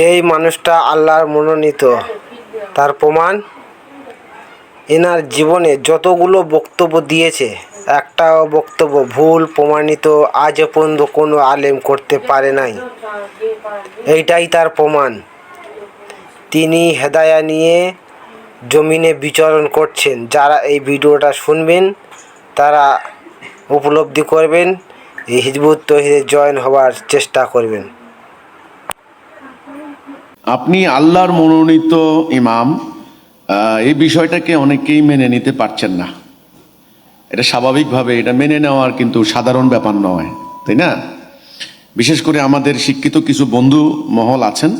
এই মানুষটা আল্লাহর মনোনীত, তার প্রমাণ এনার জীবনে যতগুলো বক্তব্য দিয়েছে একটাও বক্তব্য ভুল প্রমাণিত আজ পর্যন্ত কোনো আলেম করতে পারে নাই। এইটাই তার প্রমাণ। তিনি হেদায়া নিয়ে জমিনে বিচরণ করছেন। যারা এই ভিডিওটা শুনবেন তারা উপলব্ধি করবেন, এই হিজবুত তৌহিদে জয়েন হওয়ার চেষ্টা করবেন। আপনি আল্লাহর মনোনীত ইমাম, এই বিষয়টাকে অনেকেই মেনে নিতে পারছেন না। এটা স্বাভাবিকভাবে এটা মেনে নেওয়ার কিন্তু সাধারণ ব্যাপার নয়, তাই না? বিশেষ করে আমাদের শিক্ষিত কিছু বন্ধু মহল আছেন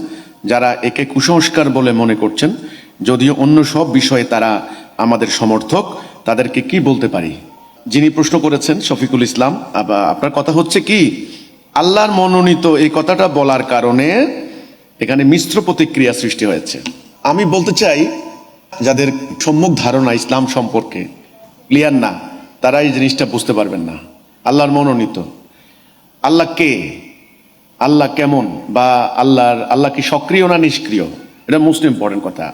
যারা একে কুসংস্কার বলে মনে করছেন, যদিও অন্য সব বিষয়ে তারা আমাদের সমর্থক। তাদেরকে কি বলতে পারি? যিনি প্রশ্ন করেছেন শফিকুল ইসলাম, আপনার কথা হচ্ছে কি আল্লাহর মনোনীত এই কথাটা বলার কারণে এখানে মিশ্র প্রতিক্রিয়া সৃষ্টি হয়েছে। আমি বলতে চাই, যাদের সম্যক ধারণা ইসলাম সম্পর্কে ক্লিয়ার না, তারা এই জিনিসটা বুঝতে পারবেন না। আল্লাহর মনোনীত, আল্লাহ কে, আল্লাহ কেমন, বা আল্লাহ কি সক্রিয় না নিষ্ক্রিয়, এটা মোস্ট ইম্পর্টেন্ট কথা।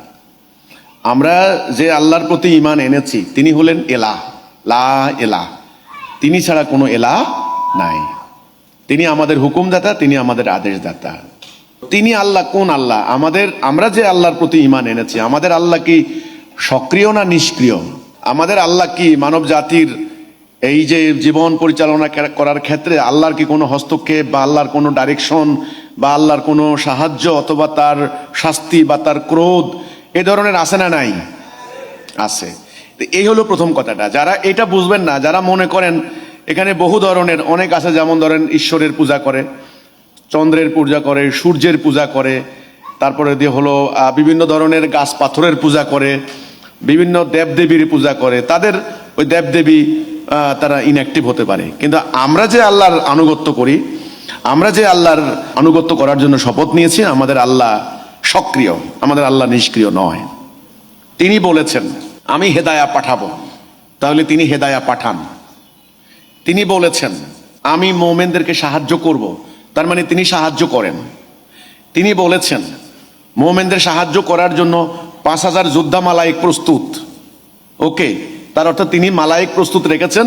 আমরা যে আল্লাহর প্রতি ঈমান এনেছি তিনি হলেন এলাহ, লা এলাহ, তিনি ছাড়া কোনো এলাহ নাই। তিনি আমাদের হুকুমদাতা, তিনি আমাদের আদেশদাতা। তিনি আল্লাহ কোন আল্লাহ? আমরা যে আল্লাহর প্রতি ঈমান এনেছি, আমাদের আল্লাহ কি সক্রিয় না নিষ্ক্রিয়? আমাদের আল্লাহ কি মানব জাতির এই যে জীবন পরিচালনা করার ক্ষেত্রে আল্লাহর কি কোনো হস্তক্ষেপ বা আল্লাহর কোনো ডাইরেকশন বা আল্লাহর কোনো সাহায্য অথবা তার শাস্তি বা তার ক্রোধ এ ধরনের আছে না নাই? আছে। এই হলো প্রথম কথাটা। যারা এটা বুঝবেন না, যারা মনে করেন এখানে বহু ধরনের অনেক আছে, যেমন ধরেন ঈশ্বরের পূজা করে, চন্দ্রের পূজা করে, সূর্যের পূজা করে, তারপরে দিয়ে হলো বিভিন্ন ধরনের গাছ পাথরের পূজা করে, বিভিন্ন দেবদেবীর পূজা করে। তাদের ওই দেবদেবী তারা ইনঅ্যাক্টিভ হতে পারে, কিন্তু আমরা যে আল্লাহর আনুগত্য করি, আমরা যে আল্লাহর আনুগত্য করার জন্য শপথ নিয়েছি, আমাদের আল্লাহ সক্রিয়, আমাদের আল্লাহ নিষ্ক্রিয় নয়। তিনি বলেছেন আমি হেদায়া পাঠাবো, তাহলে তিনি হেদায়া পাঠান। তিনি বলেছেন আমি মোমেনদেরকে সাহায্য করব, তার মানে তিনি সাহায্য করেন। তিনি বলেছেন মোমেনদের সাহায্য করার জন্য 5000 যোদ্ধা মালায়েক প্রস্তুত। ওকে, তার অর্থ তিনি মালায়েক প্রস্তুত রেখেছেন,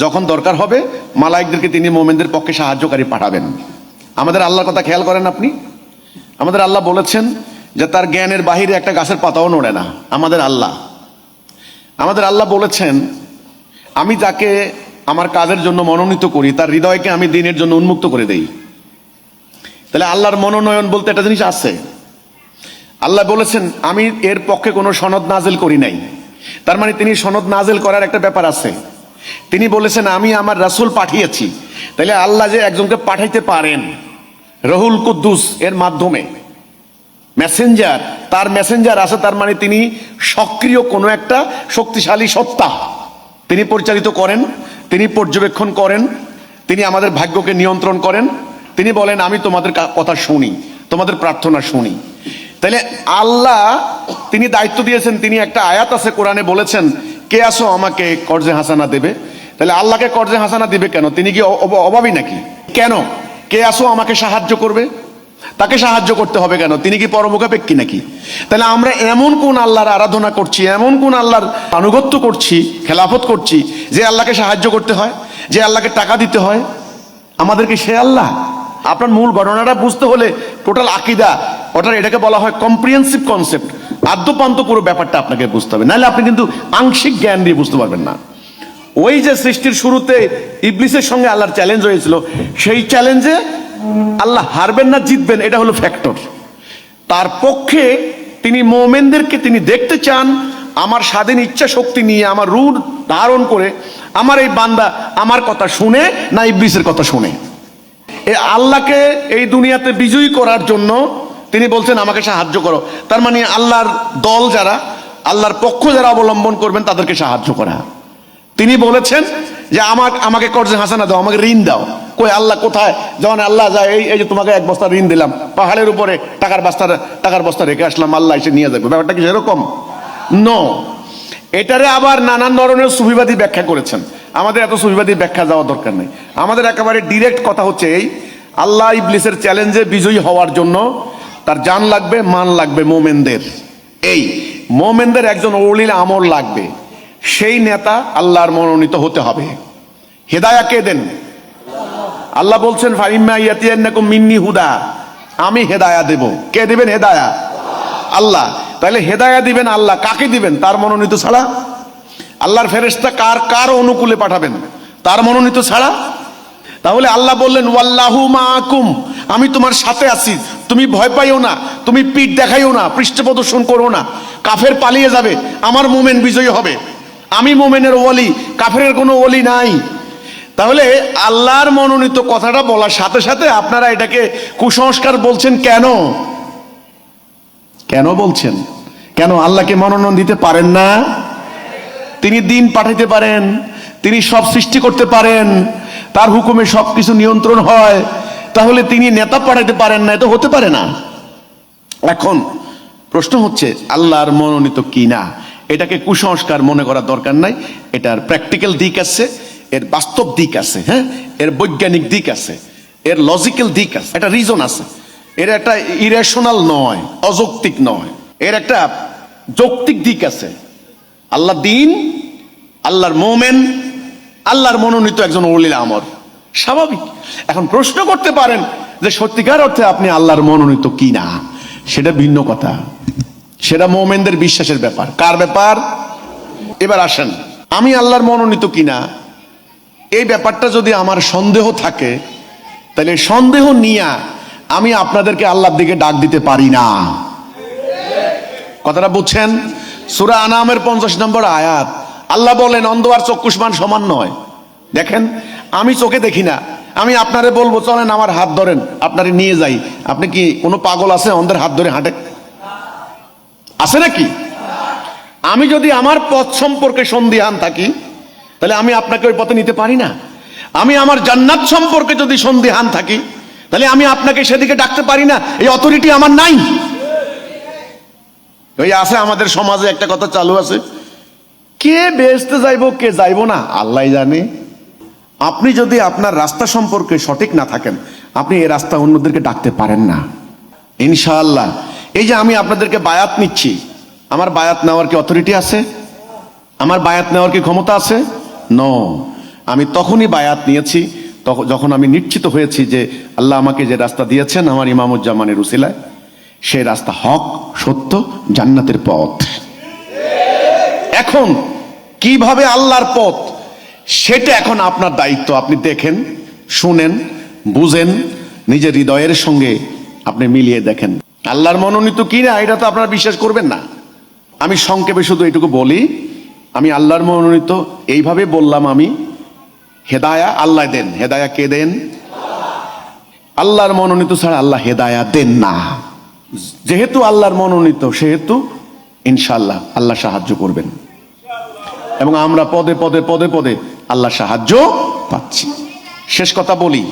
যখন দরকার হবে মালায়েকদেরকে তিনি মোমেনদের পক্ষে সাহায্যকারী পাঠাবেন। আমাদের আল্লাহর কথা খেয়াল করেন আপনি। আমাদের আল্লাহ বলেছেন যে তার জ্ঞানের বাহিরে একটা গাছের পাতাও নড়ে না। আমাদের আল্লাহ বলেছেন আমি যাকে আমার কাজের জন্য মনোনীত করি তার হৃদয়কে আমি দিনের জন্য উন্মুক্ত করে দেই। তাহলে আল্লাহর মনোনয়ন বলতে একটা জিনিস আছে। আল্লাহ বলেছেন আমি এর পক্ষে কোনো সনদ নাজিল করি নাই, তার মানে তিনি সনদ নাজিল করার একটা ব্যাপার আছে। তিনি বলেছেন আমি আমার রাসূল পাঠিয়েছি, তাহলে আল্লাহ যে একজনকে পাঠাইতে পারেন রহুল কুদ্দুস এর মাধ্যমে, মেসেঞ্জার, তার মেসেঞ্জার আছে, তার মানে তিনি সক্রিয় কোনো একটা শক্তিশালী সত্তা। তিনি পরিচালিত করেন, তিনি পর্যবেক্ষণ করেন, তিনি আমাদের ভাগ্যকে নিয়ন্ত্রণ করেন। তিনি বলেন আমি তোমাদের কথা শুনি, তোমাদের প্রার্থনা শুনি। তাহলে আল্লাহ তিনি দায়িত্ব দিয়েছেন। তিনি একটা আয়াত আছে কোরআনে বলেছেন কে আসো আমাকে কর্জে হাসানা দেবে। তাহলে আল্লাহকে কর্জে হাসানা দিবে কেন? তিনি কি অভাবী নাকি? কেন কে আসো আমাকে সাহায্য করবে? তাকে সাহায্য করতে হবে কেন? তিনি কি পরমুখাপেক্ষী নাকি? তাহলে আমরা এমন কোন আল্লাহর আরাধনা করছি, এমন কোন আল্লাহর আনুগত্য করছি, খেলাফত করছি যে আল্লাহকে সাহায্য করতে হয়, যে আল্লাহকে টাকা দিতে হয়? আমাদেরকে সে আল্লাহ? আপনার মূল ঘটনাটা বুঝতে হলে টোটাল আকীদা, এটাকে বলা হয় কম্প্রিহেন্সিভ কনসেপ্ট, আদ্যপান্ত পুরো ব্যাপারটা আপনাকে বুঝতে হবে, নাহলে আপনি কিন্তু আংশিক জ্ঞান দিয়ে বুঝতে পারবেন না। ওই যে সৃষ্টির শুরুতে ইবলিসের সঙ্গে আল্লাহর চ্যালেঞ্জ হয়েছিল, সেই চ্যালেঞ্জে আল্লাহ হারবেন না জিতবেন এটা হলো ফ্যাক্টর। তার পক্ষে তিনি মোমেনদেরকে তিনি দেখতে চান আমার স্বাধীন ইচ্ছা শক্তি নিয়ে, আমার রূঢ় ধারণ করে আমার এই বান্দা আমার কথা শুনে না ইবলিসের কথা শুনে। এই আল্লাহকে এই দুনিয়াতে বিজয়ী করার জন্য তিনি বলছেন আমাকে সাহায্য করো। তার মানে আল্লাহর দল যারা, আল্লাহর পক্ষ যারা অবলম্বন করবেন তাদেরকে সাহায্য করা। তিনি বলেছেন যে আমাকে কর্জে হাসানা দাও, আমাকে ঋণ দাও। কই আল্লাহ কোথায়? যখন আল্লাহ যায় এই যে তোমাকে 1 বস্তা ঋণ দিলাম, পাহাড়ের উপরে টাকার বস্তা রেখে আসলাম, আল্লাহ এসে নিয়ে যাবে, ব্যাপারটা কি সেরকম? নো। এটারে আবার নানান ধরনের সুফিবাদী ব্যাখ্যা করেছেন। আমাদের এত সুফিবাদী ব্যাখ্যা যাওয়ার দরকার নেই। আমাদের একেবারে ডিরেক্ট কথা হচ্ছে এই, আল্লাহ ইবলিসের চ্যালেঞ্জে বিজয়ী হওয়ার জন্য তার জান লাগবে, মান লাগবে মোমেনদের। এই মোমেনদের একজন ওলিল আমর লাগবে, সেই নেতা আল্লাহর মনোনীত হতে হবে। হেদায়া কে দেন? আল্লাহ বলছেন ফাইম্মা ইয়াতিয়ান্নাকুম মিন্নি হুদা, আমি হেদায়া দেব। কে দিবেন হেদায়া? আল্লাহ। তাহলে হেদায়া দিবেন আল্লাহ, কাকে দিবেন? তার মনোনীত ছাড়া। আল্লাহর ফেরেশতা কার অনুকূলে পাঠাবেন? তার মনোনীত ছাড়া। তাহলে আল্লাহ বললেন ওয়াল্লাহু মাআকুম, আমি তোমার সাথে আছি, তুমি ভয় পাইও না, তুমি পিঠ দেখাইও না, পৃষ্ঠ প্রদর্শন করো না। কাফের পালিয়ে যাবে, আমার মোমেন বিজয়ী হবে। আমি মোমেনের ওলি, কাফেরের কোনো ওলি নাই। তাহলে আল্লাহর মনোনীত কথাটা বলার সাথে সাথে আপনারা এটাকে কুসংস্কার বলছেন কেন? কেন বলছেন? কেন আল্লাহকে মনোনয়ন দিতে পারেন না? তিনি দিন পাঠাইতে পারেন, তিনি সব সৃষ্টি করতে পারেন, তার হুকুমে সবকিছু নিয়ন্ত্রণ হয়। তাহলে তিনি নেতা পাঠাইতে পারেন না? এটা হতে পারে না। এখন প্রশ্ন হচ্ছে আল্লাহর মনোনীত কি না, এটাকে কুসংস্কার মনে করার দরকার নাই। এটার প্র্যাকটিক্যাল দিক আছে, এর বাস্তব দিক আছে, হ্যাঁ, এর বৈজ্ঞানিক দিক আছে, এর লজিক্যাল দিক আছে, একটা রিজন আছে। এর একটা ইরেশনাল নয়, অযৌক্তিক নয়, এর একটা যৌক্তিক দিক আছে। আল্লাহ দিন, আল্লাহর মোমেন, আল্লাহর মনোনীত একজন ওলিল আমর, স্বাভাবিক। এখন প্রশ্ন করতে পারেন যে সত্যিকার অর্থে আপনি আল্লাহর মনোনীত কি না, সেটা ভিন্ন কথা, সেটা মোমেনদের বিশ্বাসের ব্যাপার। কার ব্যাপার? এবার আসেন, আমি আল্লাহর মনোনীত কিনা এই ব্যাপারটা যদি আমার সন্দেহ থাকে, তাহলে সন্দেহ নিয়ে আমি আপনাদেরকে আল্লাহর দিকে ডাক দিতে পারি না। কথাটা বুঝছেন? সূরা আনামের 50 নম্বর আয়াত, আল্লাহ বলেন অন্ধ আর চক্ষুষ্মান সমান নয়। দেখেন, আমি চোখে দেখি না, আমি আপনারে বলবো চলেন আমার হাত ধরেন, আপনারে নিয়ে যাই, আপনি কি কোনো পাগল আছে অন্ধের হাত ধরে হাঁটে? আছে নাকি? আমি যদি আমার পথ সম্পর্কে সন্দিহান থাকি, তাহলে আমি আপনাকে ওই পথে নিতে পারি না। আমি আমার জান্নাত সম্পর্কে যদি সন্দিহান থাকি, তাহলে আমি আপনাকে সেদিকে ডাকতে পারি না। এই অথরিটি আমার নাই। ওই আছে আমাদের সমাজে একটা কথা চালু আছে, কে বেহেশতে যাইবো কে যাইবো না আল্লাহ জানে। আপনি যদি আপনার রাস্তা সম্পর্কে সঠিক না থাকেন, আপনি এই রাস্তা অন্যদেরকে ডাকতে পারেন না ইনশাআল্লাহ। এই যে আমি আপনাদেরকে বায়াত নিচ্ছি, আমার বায়াত নেওয়ার কি অথরিটি আছে? আমার বায়াত নেওয়ার কি ক্ষমতা আছে? নো। আমি তখনই বায়াত নিয়েছি যখন আমি নিশ্চিত হয়েছি যে আল্লাহ আমাকে যে রাস্তা দিয়েছেন আমার ইমামুজ্জামানের উসিলায়, সেই রাস্তা হক, সত্য, জান্নাতের পথ। এখন কিভাবে আল্লাহর পথ, সেটা এখন আপনার দায়িত্ব। আপনি দেখেন, শুনেন, বুঝেন, নিজের হৃদয়ের সঙ্গে আপনি মিলিয়ে দেখেন আল্লাহর মনোনীত কিনা। এটা তো আপনারা বিশ্বাস করবেন না। আমি সংক্ষেপে শুধু এটুকু বলি, আমি আল্লাহর মনোনীত এইভাবে বললাম। আমি হেদায়া আল্লাহ দেন। হেদায়া কে দেন? আল্লাহর মনোনীত ছাড়া আল্লাহ হেদায়া দেন না। যেহেতু আল্লাহর মনোনীত, সেহেতু ইনশাআল্লাহ আল্লাহ সাহায্য করবেন, এবং আমরা পদে পদে পদে পদে আল্লাহ সাহায্য পাচ্ছি। শেষ কথা বলি,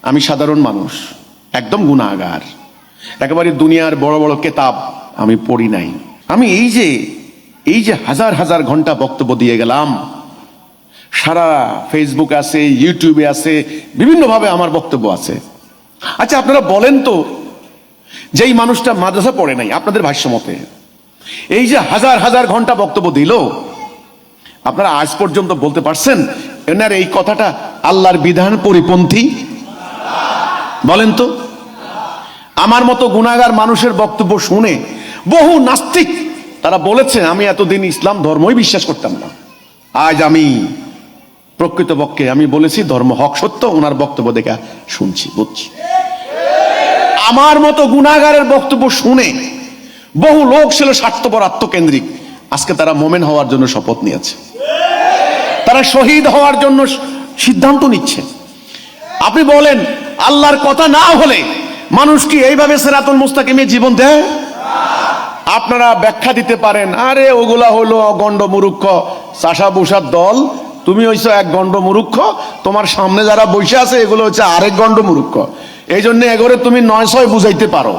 আমি সাধারণ মানুষ, একদম গুনাহগার, একেবারে দুনিয়ার বড় বড় কেতাব আমি পড়ি নাই। আমি এই যে হাজার হাজার ঘন্টা বক্তব্য দিয়ে গেলাম, সারা ফেসবুক আছে, ইউটিউবে আছে, বিভিন্নভাবে আমার বক্তব্য আছে। আচ্ছা আপনারা বলেন তো, যেই মানুষটা মাদ্রাসা পড়ে নাই আপনাদের ভাষ্য মতে, এই যে হাজার হাজার ঘন্টা বক্তব্য দিল, আপনারা আজ পর্যন্ত বলতে পারছেন এনার এই কথাটা আল্লাহর বিধান পরিপন্থী? বলেন তো। আমার মতো গুনাহগার মানুষের বক্তব্য শুনে বহু নাস্তিক তারা বলেছে আমি এতদিন ইসলাম ধর্মই বিশ্বাস করতাম না, আজ আমি প্রকৃতপক্ষে আমি বলেছি ধর্ম হক সত্য, ওনার বক্তব্য দেখে শুনছি, বুঝছি। আমার মতো গুনাহগারের বক্তব্য শুনে বহু লোক ছিল স্বার্থপর, আত্মকেন্দ্রিক, আজকে তারা মোমেন হওয়ার জন্য শপথ নিয়েছে, তারা শহীদ হওয়ার জন্য সিদ্ধান্ত নিচ্ছে। আপনি বলেন আল্লাহর কথা না হলে মানুষ কি এইভাবে সিরাতুল মুস্তাকিমে জীবন দেয়? আপনারা ব্যাখ্যা দিতে পারেন, আরে ওগুলা হলো গন্ড মুরুক্ষ চাষা বুসার দল, তুমি হইছো এক গন্ড মুরুক্ষ, তোমার সামনে যারা বসে আছে এগুলো হচ্ছে আরেক গন্ড মুরুক্ষ, এই জন্য এগোরে তুমি 900 বুঝাইতে পারো।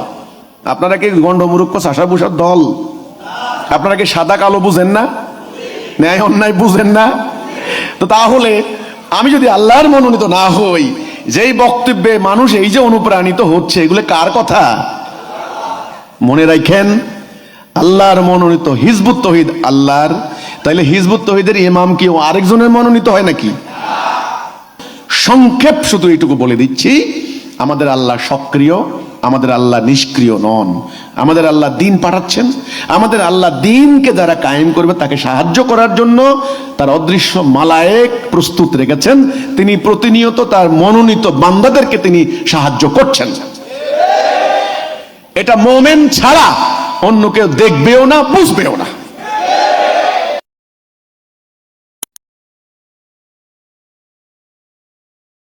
আপনারা কি গন্ড মুরুক্ষ চাষা বুসার দল? আপনারা কি সাদা কালো বুঝেন না? ন্যায় অন্যায় বুঝেন না? তো তাহলে আমি যদি আল্লাহর মনোনীত না হই, যেই বক্তব্যে মানুষ এই যে অনুপ্রাণিত হচ্ছে, এগুলো কার কথা? মনে রাখেন, আল্লাহর মনোনীত হিজবুত তৌহিদ আল্লাহর, তাইলে হিজবুত তৌহিদের ইমাম কি ও আরেকজনের মনোনীত হয় নাকি? সংক্ষেপ শুধু এইটুকু বলে দিচ্ছি, আমাদের আল্লাহ সক্রিয়, আমাদের আল্লাহ নিষ্ক্রিয় নন। আমাদের আল্লাহ দিন পাঠাচ্ছেন, আমাদের আল্লাহ দিনকে যারা কায়েম করবে তাকে সাহায্য করার জন্য তার অদৃশ্য মালায়েক প্রস্তুত রেখেছেন। তিনি প্রতিনিয়ত তার মনোনীত বান্দাদেরকে তিনি সাহায্য করছেন। এটা মোমেন ছাড়া অন্য কেউ দেখবেও না, বুঝবেও না।